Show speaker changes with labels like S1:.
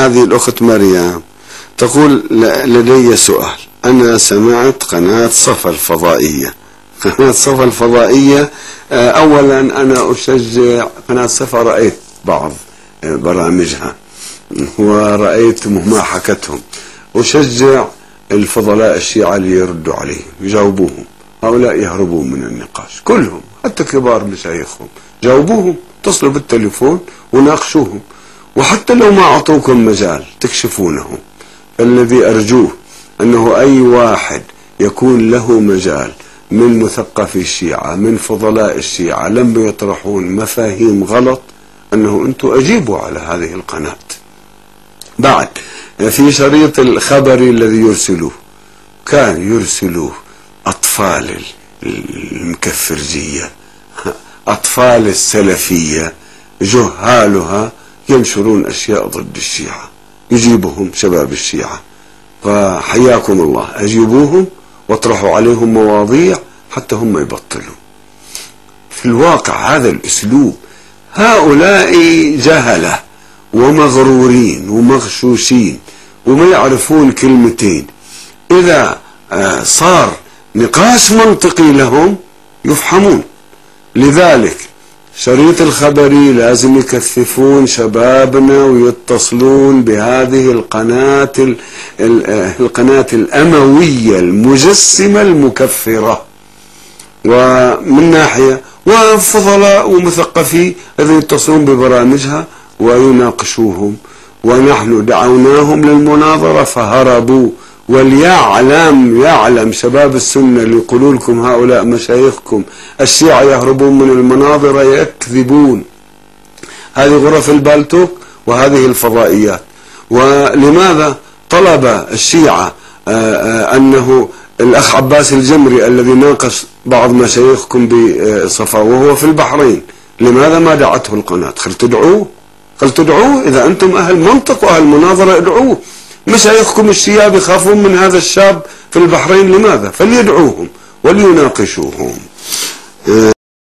S1: هذه الأخت مريم تقول لدي سؤال. أنا سمعت قناة صفا الفضائية. قناة صفا الفضائية أولا أنا أشجع قناة صفا، رأيت بعض برامجها ورأيت ما حكتهم. أشجع الفضلاء الشيعة اللي يردوا عليهم يجاوبوهم. هؤلاء يهربون من النقاش كلهم، حتى كبار مشايخهم جاوبوهم، اتصلوا بالتليفون وناقشوهم، وحتى لو ما أعطوكم مجال تكشفونهم. فالذي أرجوه أنه أي واحد يكون له مجال من مثقفي الشيعة من فضلاء الشيعة لم يطرحون مفاهيم غلط، أنه أنتم أجيبوا على هذه القناة. بعد في شريط الخبري الذي يرسلوه كان يرسلوه أطفال المكفرجية، أطفال السلفية جهالها ينشرون أشياء ضد الشيعة، يجيبهم شباب الشيعة. فحياكم الله، أجيبوهم واطرحوا عليهم مواضيع حتى هم يبطلوا. في الواقع هذا الأسلوب، هؤلاء جهلة ومغرورين ومغشوشين وما يعرفون كلمتين. إذا صار نقاش منطقي لهم يفهمون. لذلك شريط الخبري لازم يكثفون شبابنا ويتصلون بهذه القناة الأموية المجسمة المكفرة. ومن ناحية وفضلاء ومثقفي الذين يتصلون ببرامجها ويناقشوهم، ونحن دعوناهم للمناظرة فهربوا. يعلم شباب السنة اللي يقولوا لكم هؤلاء مشايخكم الشيعة يهربون من المناظرة، يكذبون. هذه غرف البالتوك وهذه الفضائيات. ولماذا طلب الشيعة أنه الأخ عباس الجمري الذي ناقش بعض مشايخكم بصفا وهو في البحرين، لماذا ما دعته القناة؟ خل تدعوه إذا أنتم أهل منطق وأهل مناظرة، ادعوه. مشايخكم الشيعة يخافون من هذا الشاب في البحرين، لماذا؟ فليدعوهم وليناقشوهم.